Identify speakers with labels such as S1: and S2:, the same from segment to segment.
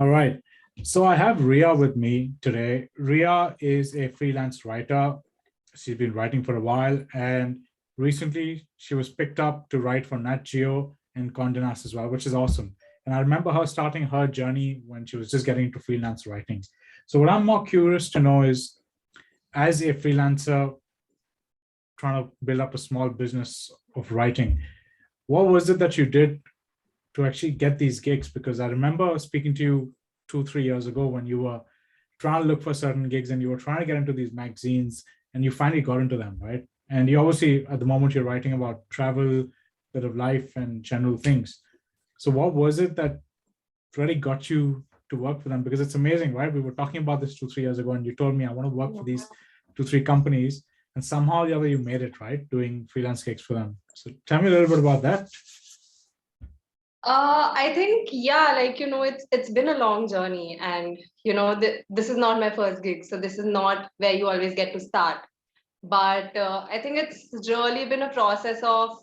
S1: All right. So I have Ria with me today. Ria is a freelance writer. She's been writing for a while, and recently she was picked up to write for Nat Geo and Condé Nast as well, which is awesome. And I remember her starting her journey when she was just getting into freelance writing. So what I'm more curious to know is, as a freelancer trying to build up a small business of writing, what was it that you did to actually get these gigs? Because I remember speaking to you 2, 3 years ago when you were trying to look for certain gigs and you were trying to get into these magazines and you finally got into them, right? And you obviously, at the moment, you're writing about travel, bit of life, and general things. So, what was it that really got you to work for them? Because it's amazing, right? We were talking about this 2, 3 years ago, and you told me I want to work for these 2, 3 companies, and somehow or the other you made it, right? Doing freelance gigs for them. So, tell me a little bit about that.
S2: I think it's been a long journey, and this is not my first gig, so this is not where you always get to start. But I think it's really been a process of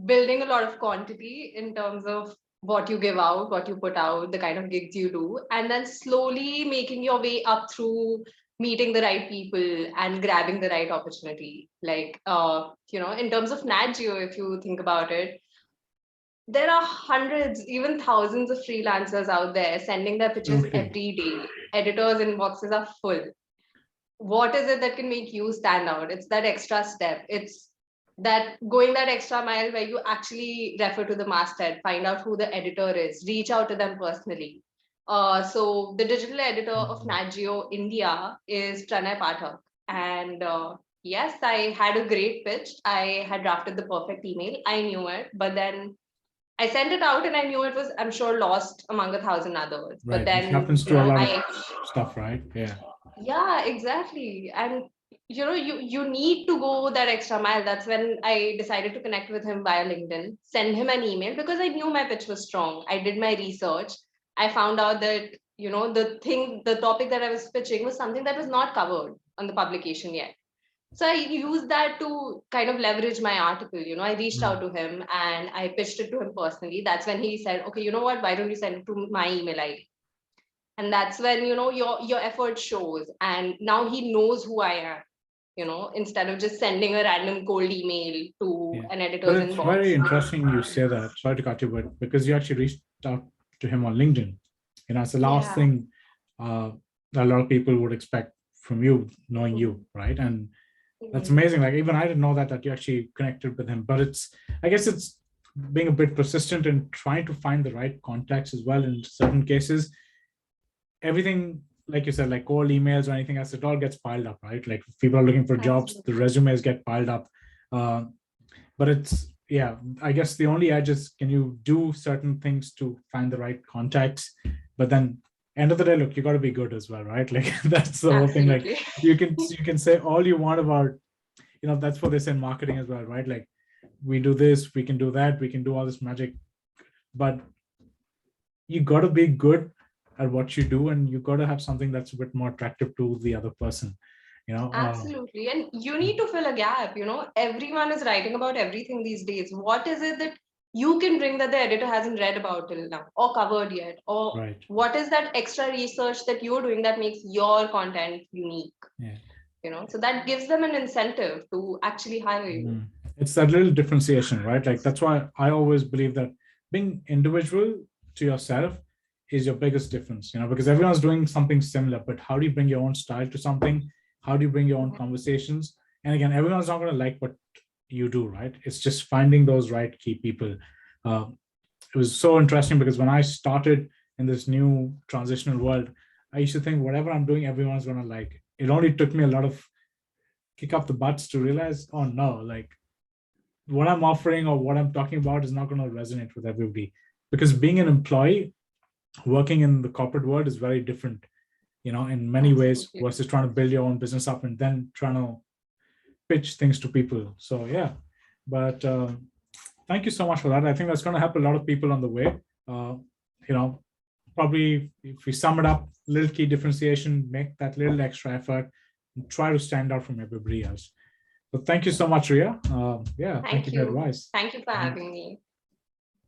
S2: building a lot of quantity in terms of what you give out, what you put out, the kind of gigs you do, and then slowly making your way up through meeting the right people and grabbing the right opportunity. In terms of Nat Geo, if you think about it, there are hundreds, even thousands of freelancers out there sending their pitches
S1: Okay.
S2: every day. Editors' inboxes are full. What is it that can make you stand out? It's that extra step. It's that going that extra mile where you actually refer to the masthead, find out who the editor is, reach out to them personally. So the digital editor of Nat Geo India is Pranay Pathak. And yes, I had a great pitch. I had drafted the perfect email. I knew it, but then I sent it out and I knew it was, I'm sure, lost among a thousand others. But
S1: Right, which
S2: then,
S1: happens to a lot of stuff, right? Yeah.
S2: yeah, exactly. And you need to go that extra mile. That's when I decided to connect with him via LinkedIn, send him an email because I knew my pitch was strong. I did my research. I found out that, the topic that I was pitching was something that was not covered on the publication yet. So I used that to kind of leverage my article. I reached out to him and I pitched it to him personally. That's when he said, okay, you know what, why don't you send it to my email ID? And that's when, your effort shows. And now he knows who I am, instead of just sending a random cold email to
S1: Yeah.
S2: an
S1: But
S2: editor's
S1: it's
S2: inbox.
S1: very interesting you say that. Sorry to cut you, but because you actually reached out to him on LinkedIn. It's the last
S2: Yeah.
S1: thing that a lot of people would expect from you, knowing you, right? And that's amazing. Like even I didn't know that you actually connected with him. But I guess it's being a bit persistent and trying to find the right contacts as well in certain cases. Everything, like you said, like cold emails or anything else, it all gets piled up, right? Like if people are looking for jobs, the resumes get piled up. But yeah, I guess the only edge is, can you do certain things to find the right contacts? But then end of the day, look, you got to be good as well, right? Like that's the whole thing. Like you can say all you want about, that's what they say in marketing as well, right? Like we do this, we can do that, we can do all this magic, but you got to be good at what you do, and you got to have something that's a bit more attractive to the other person.
S2: Absolutely. And you need to fill a gap. Everyone is writing about everything these days. What is it that you can bring that the editor hasn't read about till now or covered yet? Or
S1: right.
S2: what is that extra research that you're doing that makes your content unique?
S1: Yeah.
S2: So that gives them an incentive to actually hire you.
S1: It's that little differentiation, right? Like that's why I always believe that being individual to yourself is your biggest difference, because everyone's doing something similar, but how do you bring your own style to something? How do you bring your own conversations? And again, everyone's not going to like what you do, right? It's just finding those right key people. It was so interesting because when I started in this new transitional world, I used to think whatever I'm doing, everyone's going to like. It only took me a lot of kick up the butts to realize, oh no, like what I'm offering or what I'm talking about is not going to resonate with everybody. Because being an employee, working in the corporate world is very different, in many ways, versus trying to build your own business up and then trying to pitch things to people. So yeah, but thank you so much for that. I think that's going to help a lot of people on the way. Probably if we sum it up, little key differentiation, make that little extra effort, and try to stand out from everybody else. So thank you so much, Ria. Yeah, thank you for your advice.
S2: Thank you for having me.